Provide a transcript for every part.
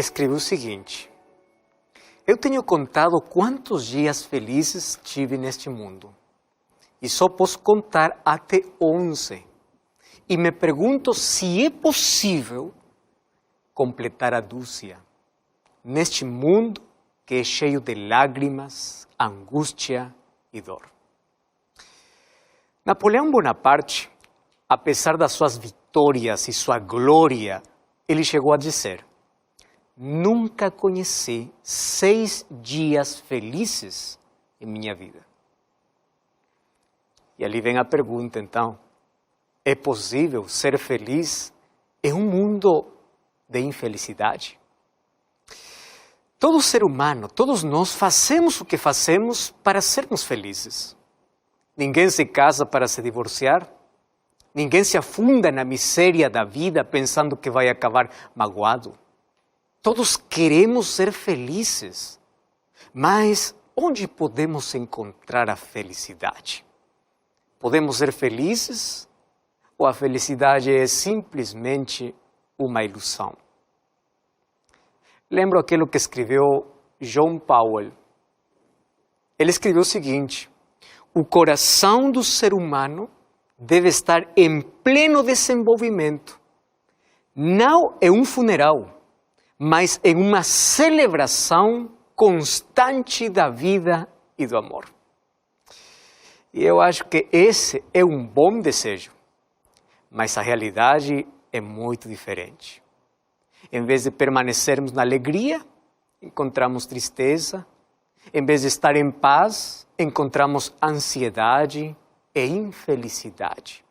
escreveu o seguinte: eu tenho contado quantos dias felizes tive neste mundo e só posso contar até 11. E me pergunto se é possível completar a dúzia neste mundo que é cheio de lágrimas, angústia e dor. Napoleão Bonaparte, apesar das suas vitórias e sua glória, ele chegou a dizer: nunca conheci 6 dias felizes em minha vida. E ali vem a pergunta, então: é possível ser feliz em um mundo de infelicidade? Todo ser humano, todos nós fazemos o que fazemos para sermos felizes. Ninguém se casa para se divorciar. Ninguém se afunda na miséria da vida pensando que vai acabar magoado. Todos queremos ser felizes, mas onde podemos encontrar a felicidade? Podemos ser felizes ou a felicidade é simplesmente uma ilusão? Lembro aquilo que escreveu John Powell. Ele escreveu o seguinte: o coração do ser humano deve estar em pleno desenvolvimento, não em um funeral, mas em uma celebração constante da vida e do amor. E eu acho que esse é um bom desejo, mas a realidade é muito diferente. Em vez de permanecermos na alegria, encontramos tristeza. Em vez de estar em paz, encontramos ansiedade e infelicidade.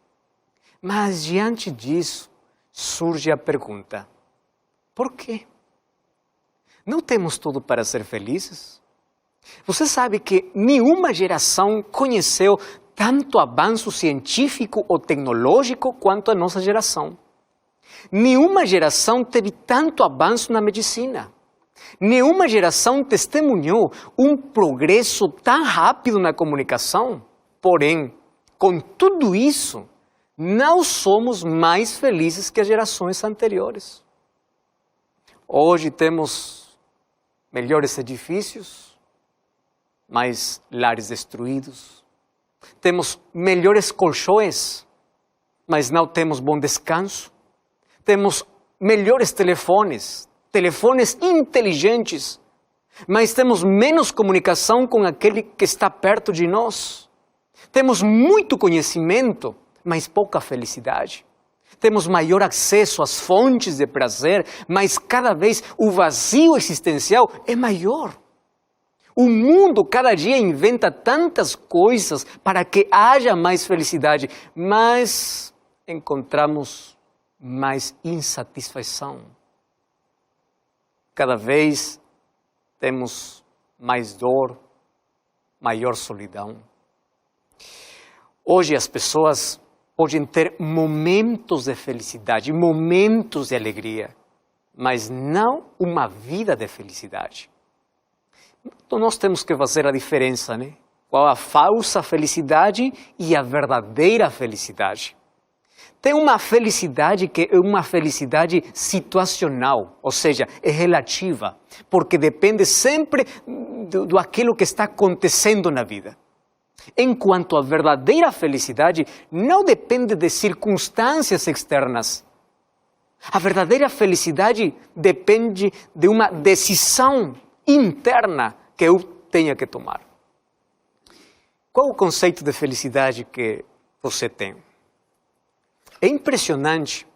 Mas diante disso, surge a pergunta: por quê? Não temos tudo para ser felizes? Você sabe que nenhuma geração conheceu tanto avanço científico ou tecnológico quanto a nossa geração. Nenhuma geração teve tanto avanço na medicina. Nenhuma geração testemunhou um progresso tão rápido na comunicação. Porém, com tudo isso, não somos mais felizes que as gerações anteriores. Hoje temos melhores edifícios, mais lares destruídos. Temos melhores colchões, mas não temos bom descanso. Temos melhores telefones inteligentes, mas temos menos comunicação com aquele que está perto de nós. Temos muito conhecimento, mas pouca felicidade. Temos maior acesso às fontes de prazer, mas cada vez o vazio existencial é maior. O mundo cada dia inventa tantas coisas para que haja mais felicidade, mas encontramos mais insatisfação. Cada vez temos mais dor, maior solidão. Hoje as pessoas podem ter momentos de felicidade, momentos de alegria, mas não uma vida de felicidade. Então nós temos que fazer a diferença, né? Qual a falsa felicidade e a verdadeira felicidade. Tem uma felicidade que é uma felicidade situacional, ou seja, é relativa, porque depende sempre do aquilo que está acontecendo na vida. Enquanto a verdadeira felicidade não depende de circunstâncias externas. A verdadeira felicidade depende de uma decisão interna que eu tenha que tomar. Qual o conceito de felicidade que você tem? É impressionante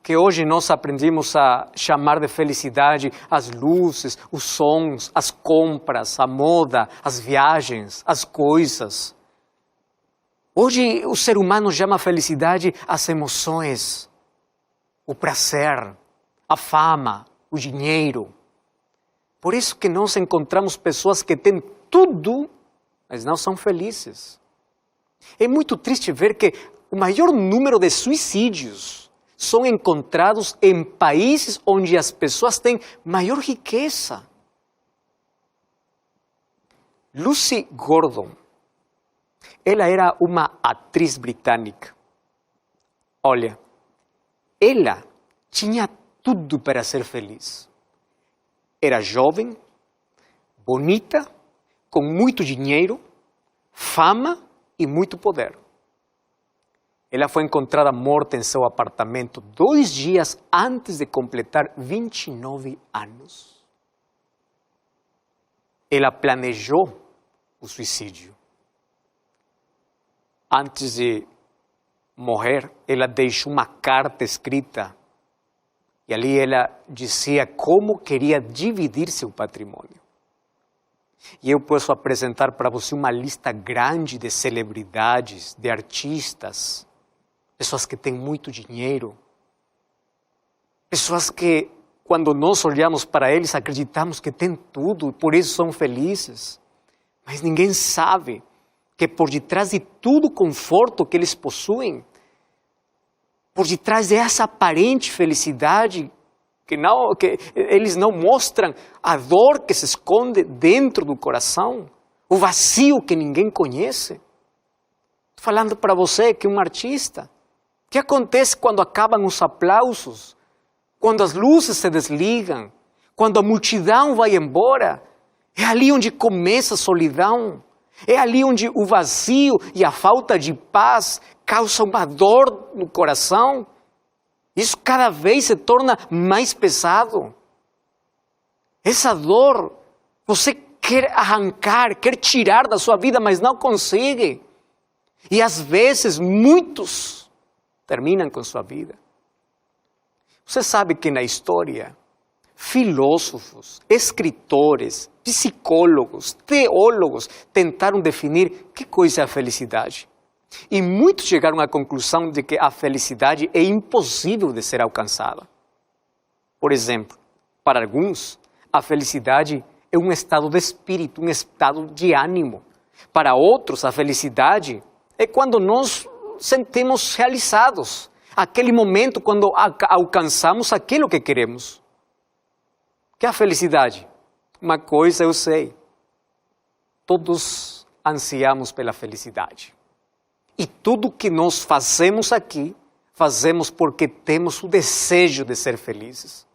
que hoje nós aprendemos a chamar de felicidade as luzes, os sons, as compras, a moda, as viagens, as coisas. Hoje o ser humano chama felicidade as emoções, o prazer, a fama, o dinheiro. Por isso que nós encontramos pessoas que têm tudo, mas não são felizes. É muito triste ver que o maior número de suicídios são encontrados em países onde as pessoas têm maior riqueza. Lucy Gordon, ela era uma atriz britânica. Olha, ela tinha tudo para ser feliz. era jovem, bonita, com muito dinheiro, fama e muito poder. Ela foi encontrada morta em seu apartamento 2 dias antes de completar 29 anos. Ela planejou o suicídio. Antes de morrer, ela deixou uma carta escrita e ali ela dizia como queria dividir seu patrimônio. E eu posso apresentar para você uma lista grande de celebridades, de artistas, pessoas que têm muito dinheiro, pessoas que, quando nós olhamos para eles, acreditamos que têm tudo e por isso são felizes. Mas ninguém sabe que por detrás de todo o conforto que eles possuem, por detrás dessa aparente felicidade, que eles não mostram a dor que se esconde dentro do coração, o vazio que ninguém conhece. Estou falando para você que um artista, o que acontece quando acabam os aplausos, quando as luzes se desligam, quando a multidão vai embora? É ali onde começa a solidão. É ali onde o vazio e a falta de paz causam uma dor no coração. Isso cada vez se torna mais pesado. Essa dor você quer arrancar, quer tirar da sua vida, mas não consegue. E às vezes muitos terminam com sua vida. Você sabe que na história, filósofos, escritores, psicólogos, teólogos tentaram definir que coisa é a felicidade. E muitos chegaram à conclusão de que a felicidade é impossível de ser alcançada. Por exemplo, para alguns, a felicidade é um estado de espírito, um estado de ânimo. Para outros, a felicidade é quando nós sentimos realizados. Aquele momento quando alcançamos aquilo que queremos. O que é a felicidade? Uma coisa eu sei. Todos ansiamos pela felicidade. E tudo que nós fazemos aqui, fazemos porque temos o desejo de ser felizes.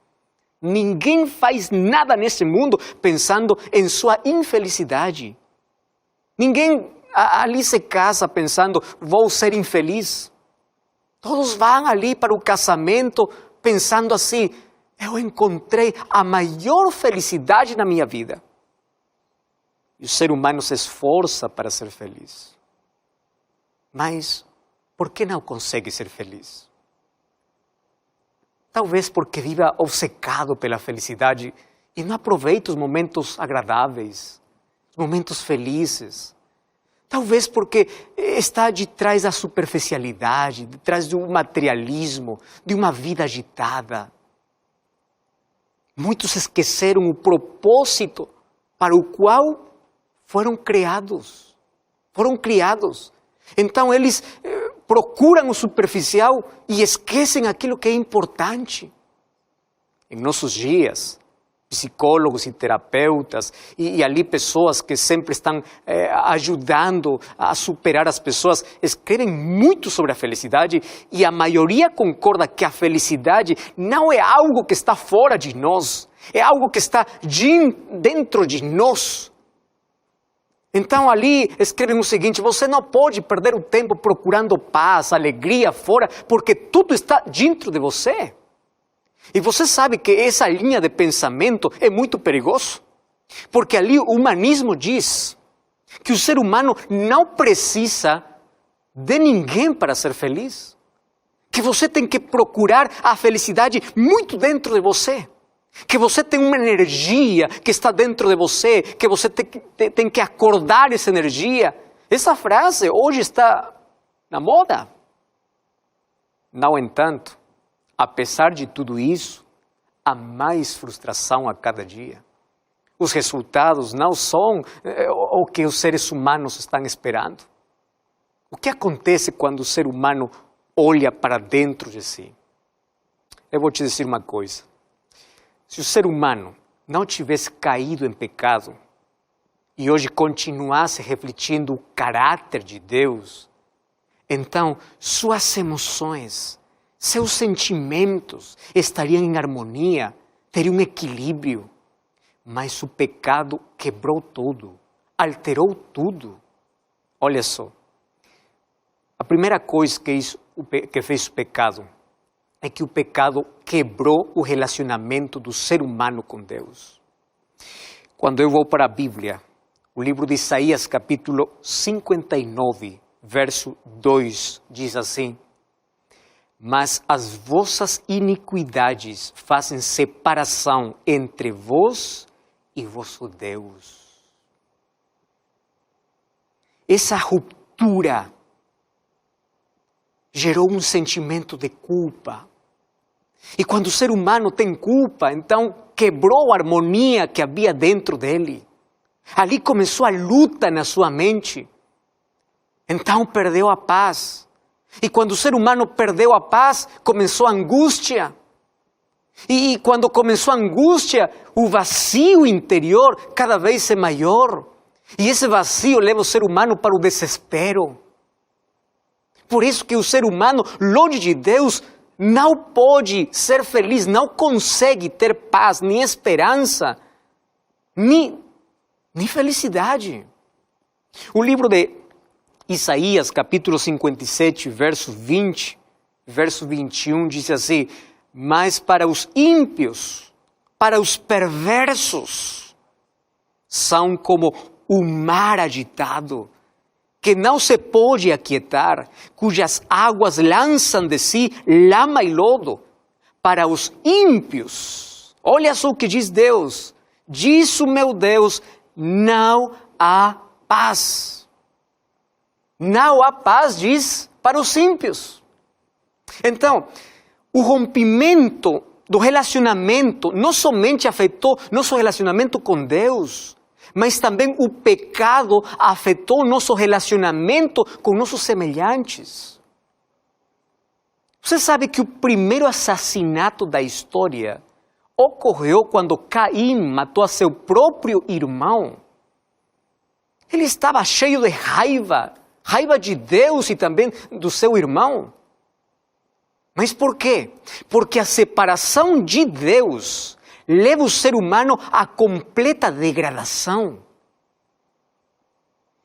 Ninguém faz nada nesse mundo pensando em sua infelicidade. Ninguém ali se casa pensando, vou ser infeliz. Todos vão ali para o casamento pensando assim, eu encontrei a maior felicidade na minha vida. E o ser humano se esforça para ser feliz. Mas por que não consegue ser feliz? Talvez porque vive obcecado pela felicidade e não aproveita os momentos agradáveis, os momentos felizes. Talvez porque está de trás da superficialidade, de trás do materialismo, de uma vida agitada. Muitos esqueceram o propósito para o qual foram criados. Então eles procuram o superficial e esquecem aquilo que é importante. Em nossos dias, psicólogos e terapeutas e ali pessoas que sempre estão ajudando a superar as pessoas, escrevem muito sobre a felicidade e a maioria concorda que a felicidade não é algo que está fora de nós, é algo que está dentro de nós. Então ali escrevem o seguinte, você não pode perder o tempo procurando paz, alegria fora, porque tudo está dentro de você. E você sabe que essa linha de pensamento é muito perigoso, porque ali o humanismo diz que o ser humano não precisa de ninguém para ser feliz, que você tem que procurar a felicidade muito dentro de você. Que você tem uma energia que está dentro de você, que você tem que acordar essa energia. Essa frase hoje está na moda. No entanto, apesar de tudo isso, há mais frustração a cada dia. Os resultados não são o que os seres humanos estão esperando. O que acontece quando o ser humano olha para dentro de si? Eu vou te dizer uma coisa. Se o ser humano não tivesse caído em pecado e hoje continuasse refletindo o caráter de Deus, então suas emoções, seus sentimentos estariam em harmonia, teriam um equilíbrio. mas o pecado quebrou tudo, alterou tudo. Olha só, a primeira coisa que fez o pecado é que o pecado quebrou o relacionamento do ser humano com Deus. Quando eu vou para a Bíblia, o livro de Isaías, capítulo 59, verso 2, diz assim: mas as vossas iniquidades fazem separação entre vós e vosso Deus. Essa ruptura gerou um sentimento de culpa. E quando o ser humano tem culpa, então quebrou a harmonia que havia dentro dele. Ali começou a luta na sua mente. Então perdeu a paz. E quando o ser humano perdeu a paz, começou a angústia. E quando começou a angústia, o vazio interior cada vez é maior. E esse vazio leva o ser humano para o desespero. Por isso que o ser humano, longe de Deus, não pode ser feliz, não consegue ter paz, nem esperança, nem felicidade. O livro de Isaías, capítulo 57, verso 20, verso 21, diz assim: mas para os ímpios, para os perversos, são como o mar agitado, que não se pode aquietar, cujas águas lançam de si lama e lodo. Para os ímpios, olha só o que diz Deus, diz o meu Deus, não há paz. Não há paz, diz, para os ímpios. Então, o rompimento do relacionamento não somente afetou nosso relacionamento com Deus, mas também o pecado afetou nosso relacionamento com nossos semelhantes. Você sabe que o primeiro assassinato da história ocorreu quando Caim matou a seu próprio irmão. Ele estava cheio de raiva de Deus e também do seu irmão. Mas por quê? Porque a separação de Deus leva o ser humano à completa degradação.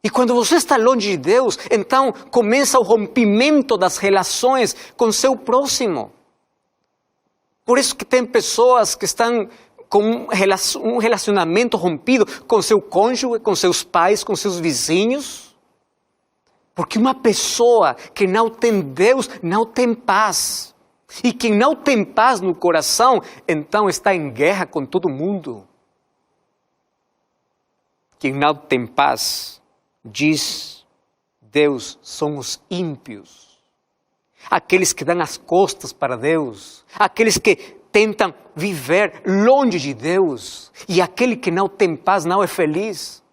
E quando você está longe de Deus, então começa o rompimento das relações com seu próximo. Por isso que tem pessoas que estão com um relacionamento rompido com seu cônjuge, com seus pais, com seus vizinhos. Porque uma pessoa que não tem Deus não tem paz. E quem não tem paz no coração, então está em guerra com todo mundo. Quem não tem paz, diz Deus, são os ímpios. Aqueles que dão as costas para Deus. Aqueles que tentam viver longe de Deus. E aquele que não tem paz não é feliz.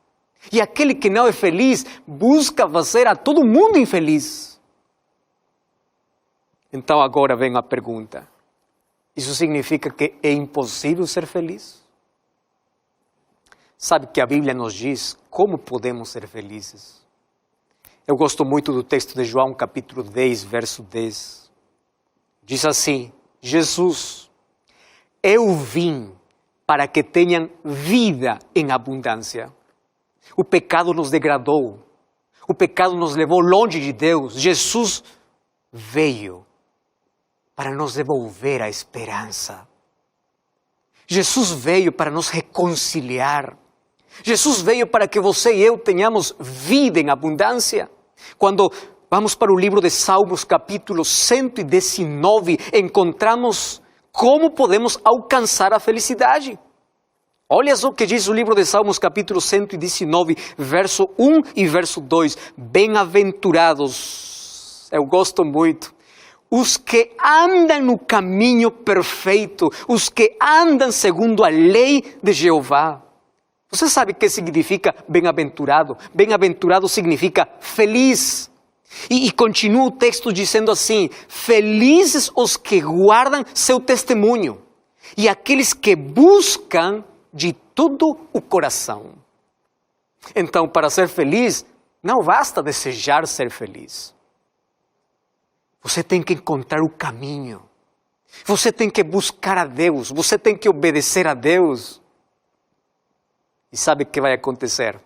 E aquele que não é feliz busca fazer a todo mundo infeliz. Então agora vem a pergunta. Isso significa que é impossível ser feliz? Sabe que a Bíblia nos diz como podemos ser felizes? Eu gosto muito do texto de João capítulo 10, verso 10. Diz assim: Jesus, eu vim para que tenham vida em abundância. O pecado nos degradou. O pecado nos levou longe de Deus. Jesus veio para nos devolver a esperança. Jesus veio para nos reconciliar. Jesus veio para que você e eu tenhamos vida em abundância. Quando vamos para o livro de Salmos, capítulo 119, encontramos como podemos alcançar a felicidade. Olha só o que diz o livro de Salmos, capítulo 119, verso 1 e verso 2. Bem-aventurados, eu gosto muito, os que andam no caminho perfeito, os que andam segundo a lei de Jeová. Você sabe o que significa bem-aventurado? Bem-aventurado significa feliz. E continua o texto dizendo assim: felizes os que guardam seu testemunho e aqueles que buscam de todo o coração. Então, para ser feliz, não basta desejar ser feliz. Você tem que encontrar o caminho. Você tem que buscar a Deus. Você tem que obedecer a Deus. E sabe o que vai acontecer?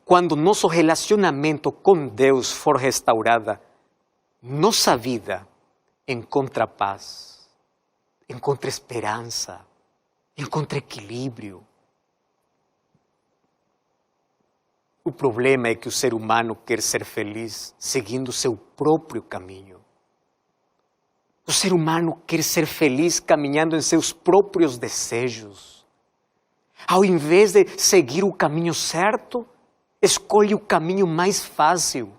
Quando nosso relacionamento com Deus for restaurado, nossa vida encontra paz, encontra esperança, encontra equilíbrio. O problema é que o ser humano quer ser feliz seguindo o seu próprio caminho. O ser humano quer ser feliz caminhando em seus próprios desejos. Ao invés de seguir o caminho certo, escolhe o caminho mais fácil.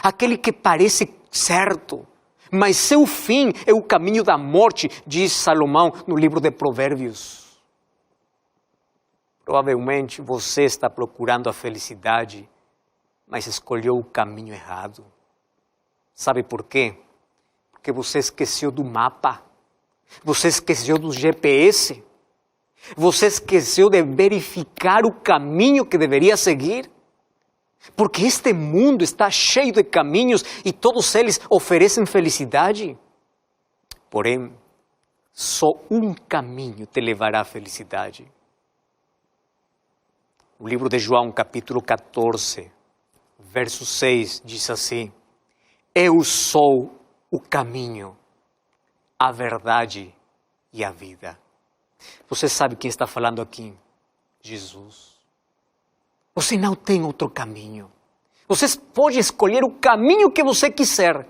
Aquele que parece certo, mas seu fim é o caminho da morte, diz Salomão no livro de Provérbios. Provavelmente você está procurando a felicidade, mas escolheu o caminho errado. Sabe por quê? Porque você esqueceu do mapa, você esqueceu do GPS, você esqueceu de verificar o caminho que deveria seguir. Porque este mundo está cheio de caminhos e todos eles oferecem felicidade. Porém, só um caminho te levará à felicidade. O livro de João, capítulo 14, verso 6, diz assim: Eu sou o caminho, a verdade e a vida. Você sabe quem está falando aqui? Jesus. Você não tem outro caminho. Você pode escolher o caminho que você quiser,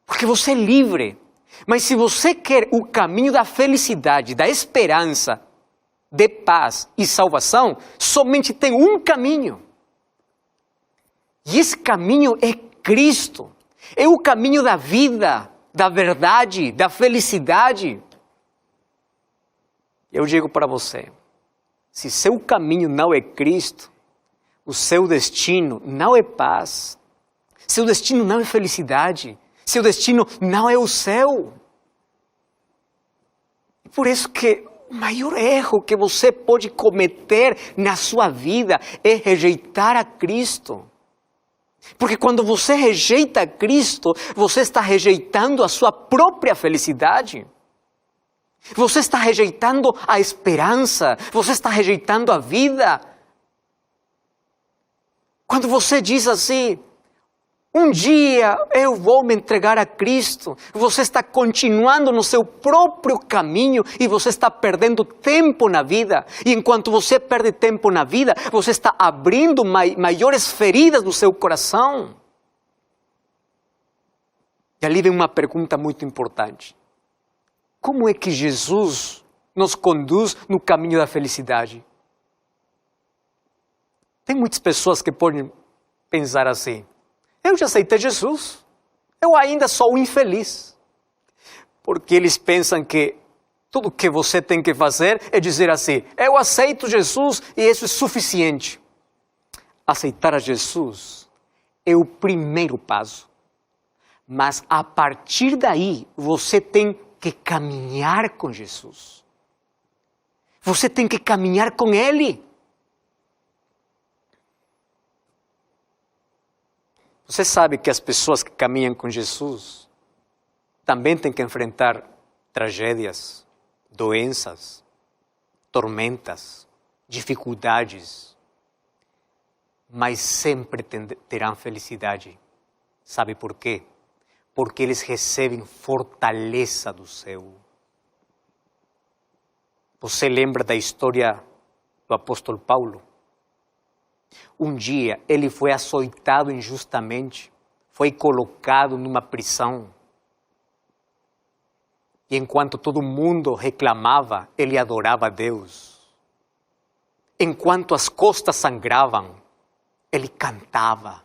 porque você é livre. Mas se você quer o caminho da felicidade, da esperança, de paz e salvação, somente tem um caminho. E esse caminho é Cristo. É o caminho da vida, da verdade, da felicidade. Eu digo para você, se seu caminho não é Cristo, o seu destino não é paz, seu destino não é felicidade, seu destino não é o céu. Por isso que o maior erro que você pode cometer na sua vida é rejeitar a Cristo. Porque quando você rejeita a Cristo, você está rejeitando a sua própria felicidade. Você está rejeitando a esperança, você está rejeitando a vida. Quando você diz assim, um dia eu vou me entregar a Cristo, você está continuando no seu próprio caminho e você está perdendo tempo na vida. E enquanto você perde tempo na vida, você está abrindo maiores feridas no seu coração. E ali vem uma pergunta muito importante. Como é que Jesus nos conduz no caminho da felicidade? Tem muitas pessoas que podem pensar assim, eu já aceitei Jesus, eu ainda sou um infeliz. Porque eles pensam que tudo que você tem que fazer é dizer assim, eu aceito Jesus e isso é suficiente. Aceitar a Jesus é o primeiro passo. Mas a partir daí, você tem que caminhar com Jesus. Você tem que caminhar com Ele. Você sabe que as pessoas que caminham com Jesus também têm que enfrentar tragédias, doenças, tormentas, dificuldades, mas sempre terão felicidade. Sabe por quê? Porque eles recebem fortaleza do céu. Você lembra da história do apóstolo Paulo? Um dia ele foi açoitado injustamente, foi colocado numa prisão. E enquanto todo mundo reclamava, ele adorava a Deus. Enquanto as costas sangravam, ele cantava.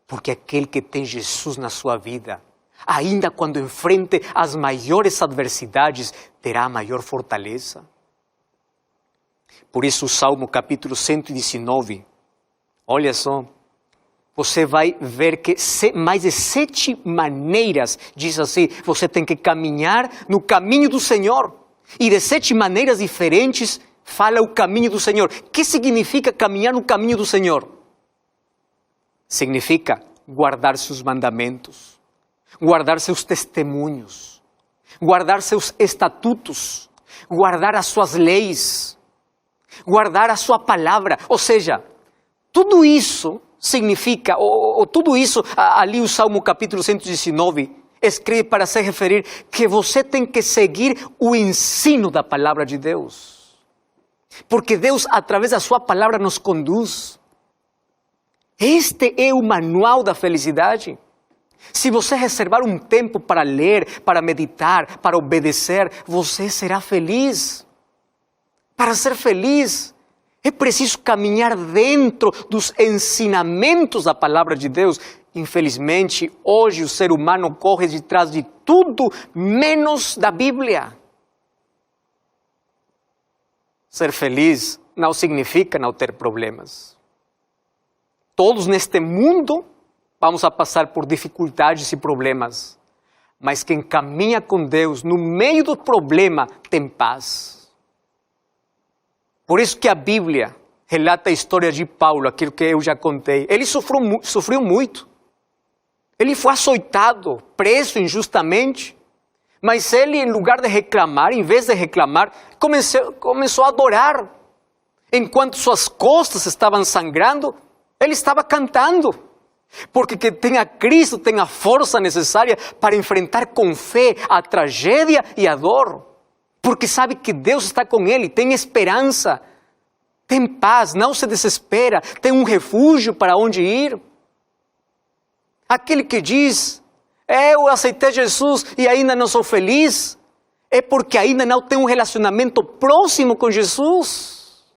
Porque aquele que tem Jesus na sua vida, ainda quando enfrente as maiores adversidades, terá maior fortaleza. Por isso o Salmo capítulo 119, olha só, você vai ver que mais de 7 maneiras, diz assim, você tem que caminhar no caminho do Senhor. E de 7 maneiras diferentes fala o caminho do Senhor. O que significa caminhar no caminho do Senhor? Significa guardar seus mandamentos, guardar seus testemunhos, guardar seus estatutos, guardar as suas leis. guardar a sua palavra. Ou seja, tudo isso significa, ou tudo isso, ali o Salmo capítulo 119, escreve para se referir que você tem que seguir o ensino da palavra de Deus. Porque Deus, através da sua palavra, nos conduz. Este é o manual da felicidade. Se você reservar um tempo para ler, para meditar, para obedecer, você será feliz. Para ser feliz, é preciso caminhar dentro dos ensinamentos da palavra de Deus. Infelizmente, hoje o ser humano corre detrás de tudo menos da Bíblia. Ser feliz não significa não ter problemas. Todos neste mundo vamos a passar por dificuldades e problemas. Mas quem caminha com Deus no meio do problema tem paz. Por isso que a Bíblia relata a história de Paulo, aquilo que eu já contei. Ele sofreu muito. Ele foi açoitado, preso injustamente. Mas ele, em lugar de reclamar, em vez de reclamar, começou a adorar. Enquanto suas costas estavam sangrando, ele estava cantando. Porque quem tem a Cristo tem a força necessária para enfrentar com fé a tragédia e a dor. Porque sabe que Deus está com ele, tem esperança, tem paz, não se desespera, tem um refúgio para onde ir. Aquele que diz, eu aceitei Jesus e ainda não sou feliz, é porque ainda não tem um relacionamento próximo com Jesus.